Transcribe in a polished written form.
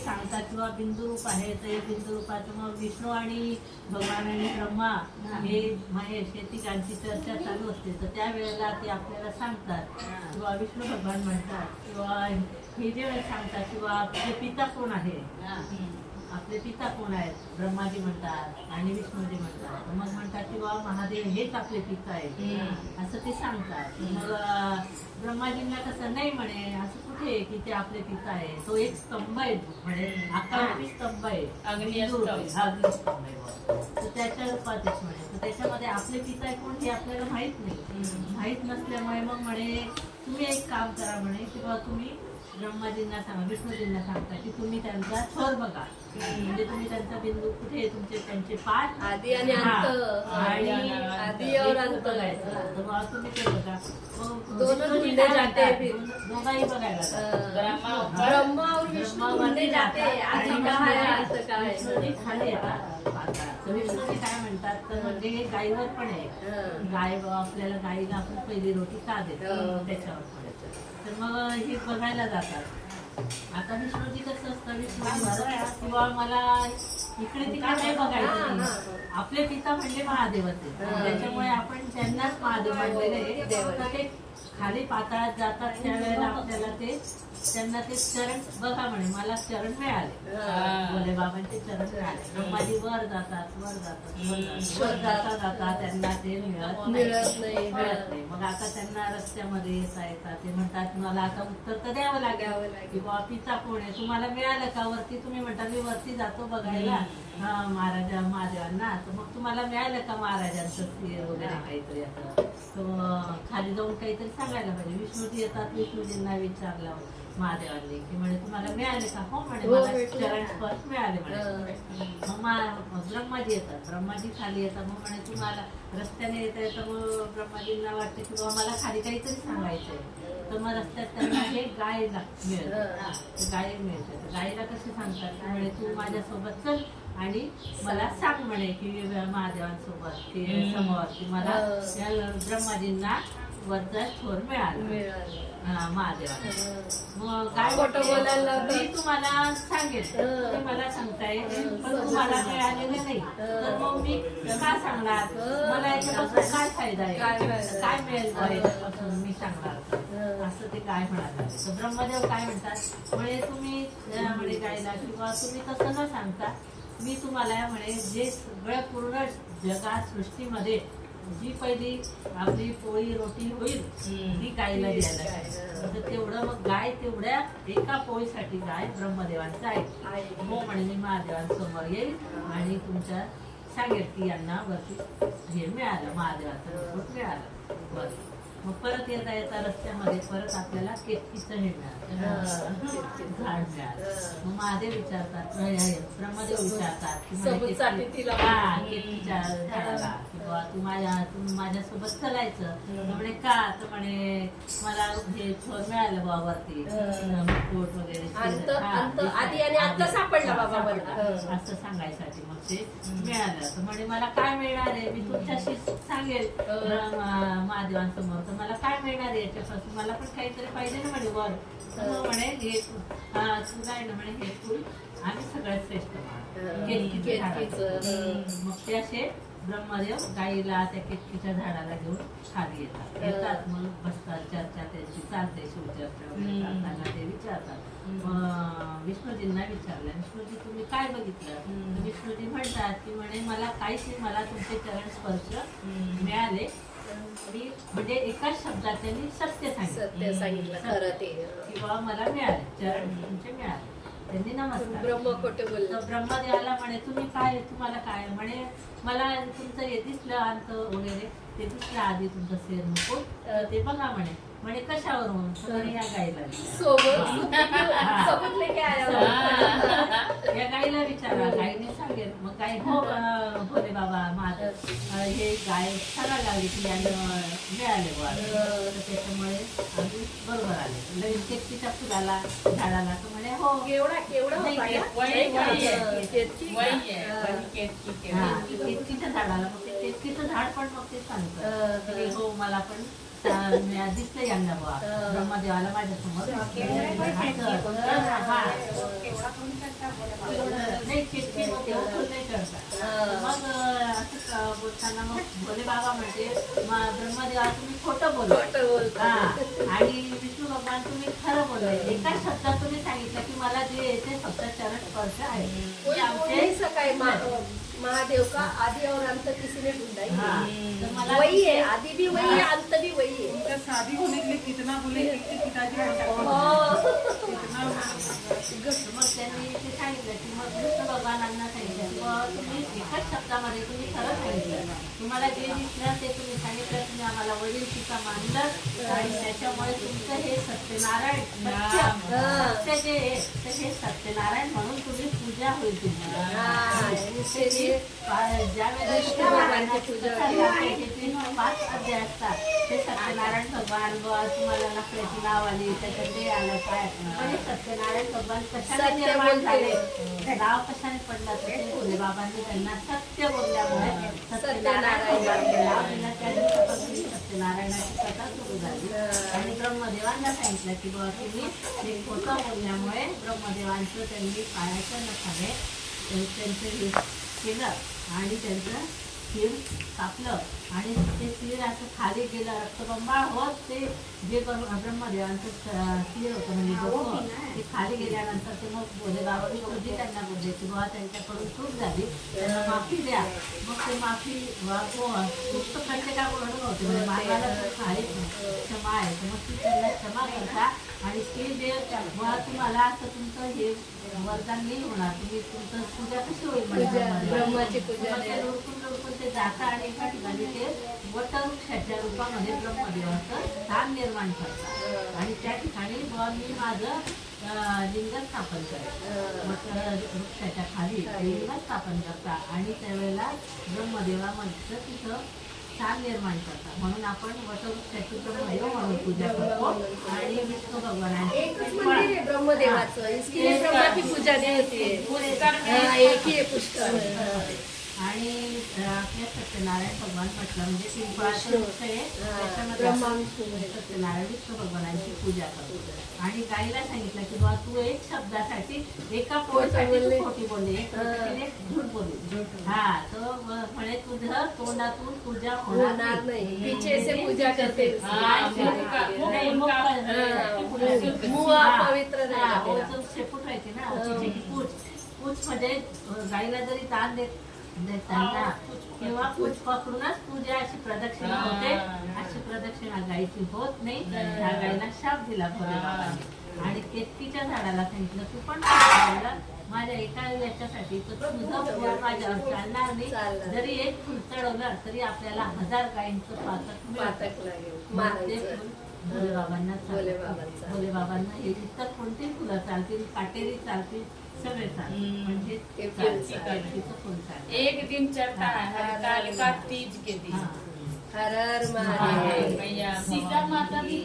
सांगतात किंवा बिंदू रूप आहे तर हे बिंदू रूपाचं मग विष्णू आणि भगवान आणि ब्रह्मा हे महेश हे तिघांची चर्चा चालू असते तर त्यावेळेला ते आपल्याला सांगतात किंवा विष्णू भगवान म्हणतात किंवा हे जे सांगतात किंवा आपले पिता कोण आहे, आपले पिता कोण आहेत, ब्रह्माजी म्हणतात आणि विष्णूजी म्हणतात. मग म्हणतात किंवा महादेव हेच आपले पिता आहेत असं ते सांगतात. मग ब्रह्माजींना कसं नाही म्हणे असं कुठे की ते आपले पिता आहे, तो एक स्तंभ आहे म्हणे 11 स्तंभ आहे, अग्निस्तंभ आहे तर त्याच्या रूपातच म्हणे. तर त्याच्यामध्ये आपले पिता कोण हे आपल्याला माहित नाही. माहित नसल्यामुळे मग म्हणे तुम्ही एक काम करा म्हणे किंवा तुम्ही ब्रह्माजींना सांगा, विष्णूजींना सांगता की तुम्ही त्यांचा थर बघा, म्हणजे तुम्ही त्यांचा बिंदू कुठे तुमचे त्यांचे पाठ आधी आणि अंत आणि आधी और अंत बघायचं. तर मग तुम्ही ते बघा दोनों ढूंढे जाते हैं फिर दोघाही बघायला ब्रह्मा और विष्णु ढूंढे जाते हैं आधी कहाँ है अंत कहाँ है. विष्णूजी खाली येतात पाताळात. विष्णूजी काय म्हणतात तर म्हणजे हे गायीवर पण आहे, गाय आपल्याला गाईला आपण पहिली रोटी का देतो त्याच्यावर पडायचं. तर मग हे बघायला जातात. आता विष्णूजी कसं असतं, विष्णू किंवा मला इकडे तिकडे नाही बघायचं नाही. आपले पिता म्हणजे महादेवाचे, त्याच्यामुळे आपण त्यांनाच महादेव मानलेले आहे. ते खाली पाताळात जातात त्यावेळेला आपल्याला ते त्यांना ते चरण बघा म्हणे मला चरण मिळाले, भोले बाबांचे चरण मिळाले. ब्रह्माजी वर जातात वर जातात वर जाता जाता त्यांना ते मिळत नाही. मग आता त्यांना रस्त्यामध्ये येता येतात ते म्हणतात मला आता उत्तर तर द्यावं लागेल की बाबा पिता कोण आहे, तुम्हाला मिळालं का वरती. तुम्ही म्हणता मी वरती जातो बघायला महाराजा महादेवांना, तर मग तुम्हाला मिळालं का महाराजांचं वगैरे काहीतरी असं. तो खाली जाऊन काहीतरी सांगायला पाहिजे. विष्णूजी येतात, विष्णूजींना विचारलं महादेवांनी की म्हणे तुम्हाला मिळाले का. हो म्हणे मला चरण स्पर्श मिळाले म्हणे. मग ब्रह्माजी येतात, ब्रह्माजी खाली येतात. मग म्हणे तुम्हाला रस्त्याने येता येतं. मग ब्रह्माजींना वाटते की बाबा मला खाली काहीतरी सांगायचंय. तर मग रस्त्यात त्यांना हे गाय मिळते, गाय मिळते. तर गायला कसे सांगतात म्हणे तू माझ्यासोबत चल आणि मला सांग म्हणे की महादेवांसोबत की समोर की मला ब्रह्माजींना वरचा थोर मिळाला महादेवाला. मग काय खोटं बोलायला मी तुम्हाला सांगेल तुम्ही मला सांगताय पण तुम्हाला मिळालेलं नाही तर मग मी काय सांगणार, मला याच्यापासून काय फायदा आहे, काय मिळेल याच्यापासून मी सांगणार असं ते काय म्हणाले. तर ब्रह्मदेव काय म्हणतात म्हणे तुम्ही म्हणे गायला किंवा तुम्ही तसं न सांगता मी तुम्हाला म्हणे जे सगळं पूर्ण जगात सृष्टीमध्ये जी पहिली आपली पोळी रोटी होईल ती गायला द्यायला. तर तेवढं मग गाय तेवढ्या एका पोळीसाठी गाय ब्रह्मदेवांचा आहे. हो म्हणे मी महादेवांसमोर येईल आणि तुमच्या सांगेल की यांना वरती हे मिळालं महादेवाचं रूप मिळालं. बरं मग परत येता येता रस्त्यामध्ये परत आपल्याला केतकीचं हे मिळालं, झाड मिळालं. मग महादेव विचारतात ब्रह्मदेव विचारतात की केतकीच्या झाडाला किंवा तू माझ्यासोबत चलायचं. म्हणे का तर म्हणे मला हे थोर मिळालं बाबावरती कोट वगैरे असं सांगायसाठी मग ते मिळालं. तर म्हणे मला काय मिळणार आहे, मी तुमच्याशी सांगेल महादेवांसमोर तर मला काय मिळणार आहे याच्यापासून, मला पण काहीतरी पाहिजे ना म्हणे वर. मग म्हणे हे तू काय ना म्हणे हे फुल आम्ही सगळ्यात श्रेष्ठ मग ते असे ब्रह्मदेव गाईला त्या केतकीच्या झाडाला घेऊन खाली येतात. मग बसतात, चर्चा त्यांची चालते, शिवचर्चा वगैरे ते विचारतात. विष्णूजींना विचारलं विष्णूजी तुम्ही काय बघितलं. विष्णूजी म्हणतात की म्हणे मला काहीच नाही, मला तुमचे चरण स्पर्श मिळाले. म्हणजे एकाच शब्दात त्यांनी सत्य सांगितलं खरं ते किंवा मला मिळाले चरण तुमचे मिळाले. त्यांनी नमस्कार ब्रह्मदेवाला म्हणे तुम्ही काय तुम्हाला काय म्हणे मला तुमचं हे दिसलं अंत वगैरे ते दिसलं आधी तुमचं शेर मुकुट ते बघा म्हणे. म्हणे कशावरून म्हणे या गाईला या गाईला विचारा. गाईने सांगेल. मग गाई हो भोले बाबा माझं हे गाय सांगायला लागली की याला मिळाले बुवा तर त्याच्यामुळे आम्ही बरोबर आले. लगेच केतकीच्या फुलाला झाडाला तर म्हणे हो केतकीच्या झाडाला. मग ते केतकीचं झाड पण मग ते सांगतं हो मला पण दिसलं यांना बुवा ब्रह्मदेवाला माझ्यासमोर. असताना मग भोले बाबा म्हणते ब्रह्मदेवा तुम्ही खोटं बोलता आणि विष्णू भगवान तुम्ही खरं बोलले. एका शब्दात तुम्ही सांगितलं की मला जे येते फक्त चरण स्पर्श आहे. कोई बोल नहीं सका है महादेव का आदि और अंत किसी ने ढूंढा ही हाँ, नहीं. तो मला वही है, आदि भी वही है, अंत भी वही है. उनका शादी होने के लिए कितना बोले कि पिताजी कितना मग त्यांनी ते सांगितलं की मग विष्णू भगवानांना सांगितलं की बाबा तुम्ही एकाच शब्दामध्ये तुम्ही खरं सांगितलं. तुम्हाला जे दिसलं ते तुम्ही सांगितलं. तुम्ही आम्हाला वडील पिता मानलं आणि त्याच्यामुळे तुमचं हे सत्यनारायण सत्य जे आहे तर हे सत्यनारायण म्हणून तुम्ही पूजा होईल तुमची. ज्यावेळेस पाच अध्याय असतात ते सत्यनारायण भगवान तुम्हाला नखऱ्याची नाव आली त्याच्यात ते आलं काय पण हे सत्यनारायण भगवान कशाने निर्माण झाले नाव कशाने पडलं तर ते भोले बाबांनी त्यांना सत्य बोलल्यामुळे सत्यनारायण नाव दिलं. त्या दिवसापासून सत्यनारायणाची कथा सुरू झाली आणि ब्रह्मदेवांना सांगितलं की बाबा तुम्ही हे खोटं बोलल्यामुळे ब्रह्मदेवांचं त्यांनी पायाच्या नखाने त्यांचं हे केलं आणि त्यांचं शिर कापलं आणि ते शिर असं खाली गेलं रक्तबंबाळ होत ते जे ब्रह्मदेवांचं शिर होतं म्हणजे डोकं ते खाली गेल्यानंतर ते मग भोले बाबांनी कधी त्यांना बोलले की बाबा त्यांच्याकडून चूक झाली त्यांना माफी द्या. मग ते माफी चूक तर प्रत्येका म्हणून होते म्हणजे मानवाला चूक आहे क्षमा आहे तर मग ती त्यांना क्षमा करता आणि ते जे तुम्हाला असं तुमचं हे वरदान नाही होणार तुम्ही तुमचं पूजा कशी होईल ब्रह्माची पूजा लुडकून ते जाता आणि एका ठिकाणी ते वटवृक्षाच्या रूपामध्ये ब्रह्मदेवाचं स्थान निर्माण करतात आणि त्या ठिकाणी मी माझं लिंग स्थापन करेन. वटवृक्षाच्या खाली लिंग स्थापन करता आणि त्यावेळेला ब्रह्मदेवा म्हणतं तिथं स्थान निर्माण करतात म्हणून आपण वटवृक्षाची ब्रह्मदेव म्हणून पूजा करतो आणि विष्णू भगवानांची एकच मंदिर है ब्रह्मदेवाचं, इसके लिए ब्रह्मा की पूजा नहीं होती है. एक ही है पुष्कर. आणि आपल्या सत्यनारायण भगवान म्हटलं म्हणजे पिंपळाचं वृक्ष आहे त्याच्यामध्ये सत्यनारायण विष्णू भगवानांची पूजा करतो आणि गाईला सांगितलं की बाबा तू एक शब्दासाठी एका पोळीसाठी खोटी बोलली एक झूट बोलली हा तो म्हणे तुझं तोंडातून पूजा होणार नहीं, पीछे से पूजा करते मुआ पवित्र नहीं. शेपूट व्हायची ना पूछ म्हणजे गाईला जरी दान देताना किंवा पूछ पकडूनच पूजा अशी प्रदक्षिणा होते. अशी प्रदक्षिणा गायची होत नाही. त्या गायला शाप दिला भोले बाबांनी आणि केतकीच्या झाडाला सांगितलं तू पण माझ्या एका याच्यासाठी तुझं फळ माझ्यावर चालणार नाही. जरी एक फुल चढवलं तरी आपल्याला 1000 गायींचं पातक लागेल. भोले बाबांना हे इतर कोणती फुलं चालतील काटेरी चालतील सगळे चालतील म्हणजे फुल चालतील. एक दिन चढ़ता है हरतालिका तीज के दिन. हर हर महादेव. सीता माता भी